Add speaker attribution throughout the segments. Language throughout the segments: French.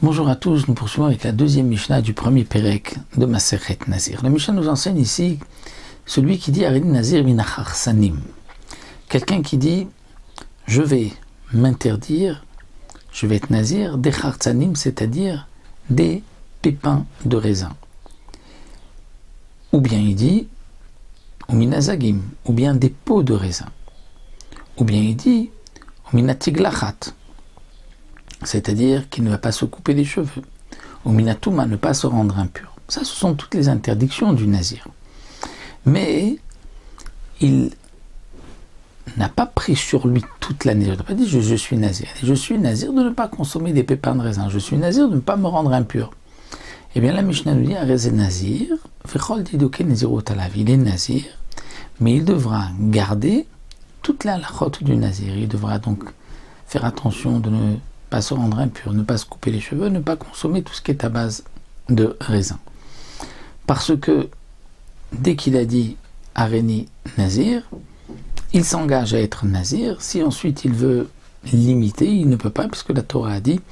Speaker 1: Bonjour à tous, nous poursuivons avec la deuxième Mishnah du premier Pérec de Masechet Nazir. La Mishnah nous enseigne ici celui qui dit Arini Nazir minachar sanim. Quelqu'un qui dit je vais m'interdire, je vais être Nazir des chartsanim, c'est-à-dire des pépins de raisin. Ou bien il dit Uminazagim, ou bien des peaux de raisin. Ou bien il dit Uminatiglachat, c'est-à-dire qu'il ne va pas se couper les cheveux. Ou minatouma, ne pas se rendre impur. Ça, ce sont toutes les interdictions du nazir. Mais il n'a pas pris sur lui toute la nazir. Il n'a pas dit je suis nazir. Je suis nazir de ne pas consommer des pépins de raisin. Je suis nazir de ne pas me rendre impur. Eh bien, la Mishnah nous dit Arezé nazir, vechol didoke nazirot alav. Il est nazir, mais il devra garder toute la halachot du nazir. Il devra donc faire attention de ne pas se rendre impur, ne pas se couper les cheveux, ne pas consommer tout ce qui est à base de raisin. Parce que dès qu'il a dit Aréni Nazir, il s'engage à être Nazir. Si ensuite il veut limiter, il ne peut pas, puisque la Torah a dit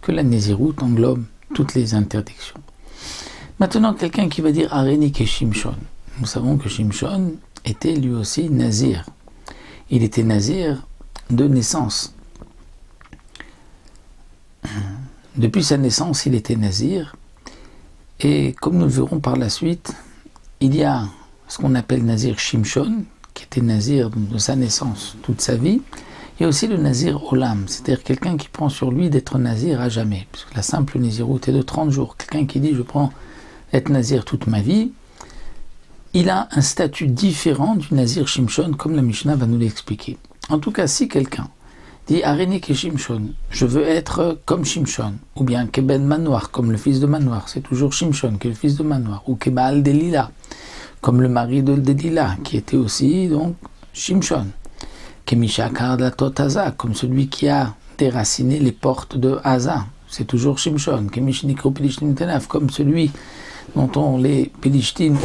Speaker 1: que la Naziroute englobe toutes les interdictions. Maintenant, quelqu'un qui va dire Aréni que Shimshon. Nous savons que Shimshon était lui aussi Nazir. Il était Nazir de naissance. Depuis sa naissance, il était nazir, et comme nous le verrons par la suite, il y a ce qu'on appelle nazir Shimshon, qui était nazir de sa naissance toute sa vie. Il y a aussi le nazir olam, c'est-à-dire quelqu'un qui prend sur lui d'être nazir à jamais, puisque la simple naziroute est de 30 jours. Quelqu'un qui dit je prends être nazir toute ma vie, il a un statut différent du nazir Shimshon, comme la Mishnah va nous l'expliquer. En tout cas, si quelqu'un dit Aréni ke Shimshon, je veux être comme Shimshon, ou bien Keben Manoir, comme le fils de Manoir, c'est toujours Shimshon qui est le fils de Manoir, ou Kebaal Delila, comme le mari de Delila, qui était aussi donc Shimshon, Kemishakar Datot Haza, comme celui qui a déraciné les portes de Haza, c'est toujours Shimshon, Kemishnikro Pelishtim Tenaf, comme celui dont les Pelishtim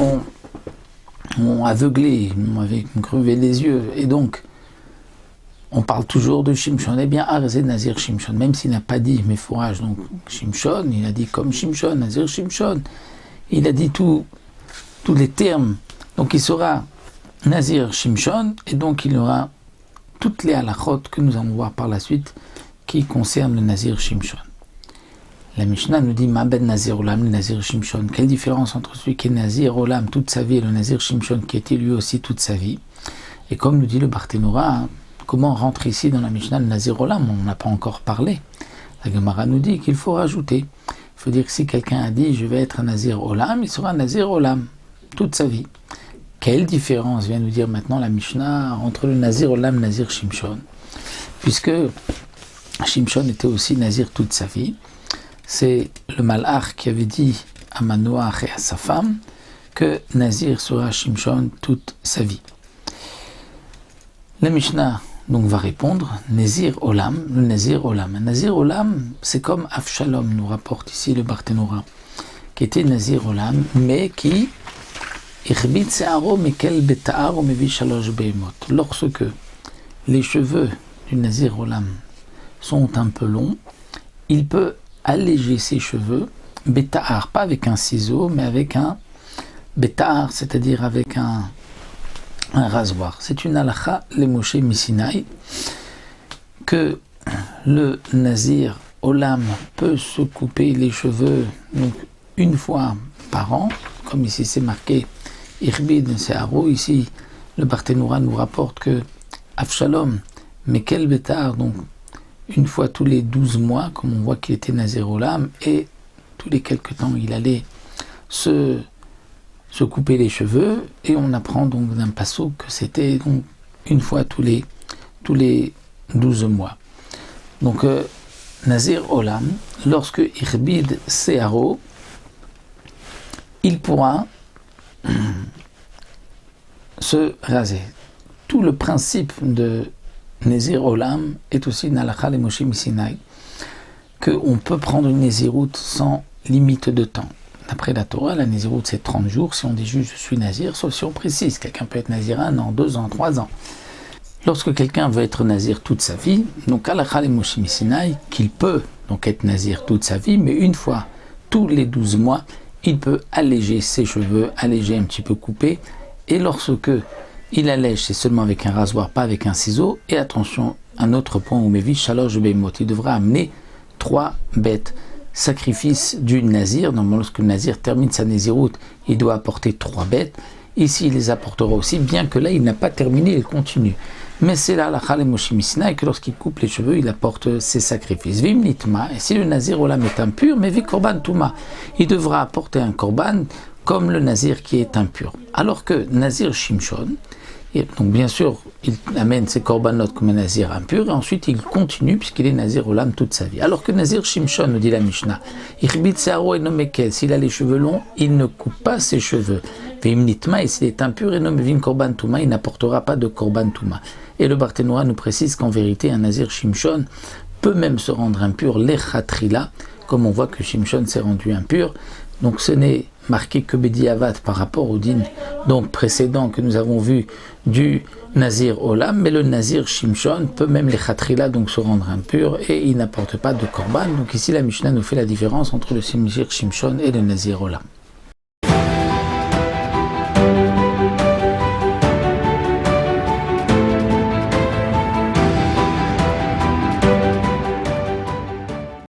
Speaker 1: ont aveuglé, avaient crevé les yeux, et donc on parle toujours de Shimshon. Eh bien, Arezé Nazir Shimshon, même s'il n'a pas dit Mefourage, donc Shimshon, il a dit comme Shimshon, Nazir Shimshon. Il a dit tous les termes. Donc il sera Nazir Shimshon, et donc il aura toutes les halachot que nous allons voir par la suite qui concernent le Nazir Shimshon. La Mishnah nous dit Ma ben Nazir Olam, le Nazir Shimshon. Quelle différence entre celui qui est Nazir Olam toute sa vie et le Nazir Shimshon qui était lui aussi toute sa vie. Et comme nous dit le Barthénora, comment rentre ici dans la Mishnah le Nazir Olam? On n'a pas encore parlé. La Gemara nous dit qu'il faut rajouter. Il faut dire que si quelqu'un a dit je vais être un Nazir Olam, il sera un Nazir Olam toute sa vie. Quelle différence vient nous dire maintenant la Mishnah entre le Nazir Olam et le Nazir Shimshon? Puisque Shimshon était aussi Nazir toute sa vie. C'est le Malach qui avait dit à Manoach et à sa femme que Nazir sera Shimshon toute sa vie. La Mishnah donc va répondre Nazir Olam, le Nazir Olam. Nazir Olam, c'est comme Avshalom, nous rapporte ici le Barthénora, qui était Nazir Olam, mais qui lorsque les cheveux du Nazir Olam sont un peu longs, il peut alléger ses cheveux, Beta'ar, pas avec un ciseau, mais avec un Beta'ar, c'est-à-dire avec un rasoir. C'est une halakha les Moshe Misinaï que le Nazir Olam peut se couper les cheveux donc une fois par an, comme ici c'est marqué Irbid Se'aro. Ici le Barthénora nous rapporte que Avshalom Mekel Betar, donc une fois tous les 12 mois, comme on voit qu'il était Nazir Olam, et tous les quelques temps il allait se couper les cheveux, et on apprend donc d'un passouk que c'était donc une fois tous les 12 mois. Donc Nazir Olam, lorsque Irbid Se'aro, il pourra se raser. Tout le principe de Nazir Olam est aussi une halakha les Moshe Misinaï, qu'on peut prendre une Naziroute sans limite de temps. D'après la Torah, la Naziroute c'est 30 jours, si on dit juste je suis Nazir, sauf si on précise, quelqu'un peut être Nazir 1 an, 2 ans, 3 ans. Lorsque quelqu'un veut être nazir toute sa vie, donc halakha lemoshe misinaï, qu'il peut donc être nazir toute sa vie, mais une fois tous les 12 mois, il peut alléger ses cheveux, alléger un petit peu couper, et lorsque il allège, c'est seulement avec un rasoir, pas avec un ciseau, et attention, un autre point où Mévi Shalosh Beimot, il devra amener 3 bêtes. Sacrifice du nazir, normalement lorsque le nazir termine sa naziroute, il doit apporter 3 bêtes. Ici, il les apportera aussi, bien que là, il n'a pas terminé, il continue. Mais c'est là la Chalem Moshe Misina, et que lorsqu'il coupe les cheveux, il apporte ses sacrifices. Vim nitma, et si le nazir olam est impur, mais vi korban touma, il devra apporter un korban comme le nazir qui est impur. Alors que nazir shimshon, et donc bien sûr, il amène ses korbanot comme un nazir impur, et ensuite il continue puisqu'il est nazir olam toute sa vie. Alors que nazir shimshon, nous dit la Mishnah, ichbit se'aro eno mekel, s'il a les cheveux longs, il ne coupe pas ses cheveux. Vim nitma, et s'il est impur, eno mevim korban touma, il n'apportera pas de korban touma. Et le Barthénois nous précise qu'en vérité, un nazir shimshon peut même se rendre impur lechatrila, comme on voit que Shimshon s'est rendu impur. Donc ce n'est marqué que Bediavad par rapport au din donc précédent que nous avons vu du Nazir Olam, mais le Nazir Shimshon peut même les Khatrila donc se rendre impur et il n'apporte pas de Korban. Donc ici la Mishnah nous fait la différence entre le Nazir Shimshon et le Nazir Olam.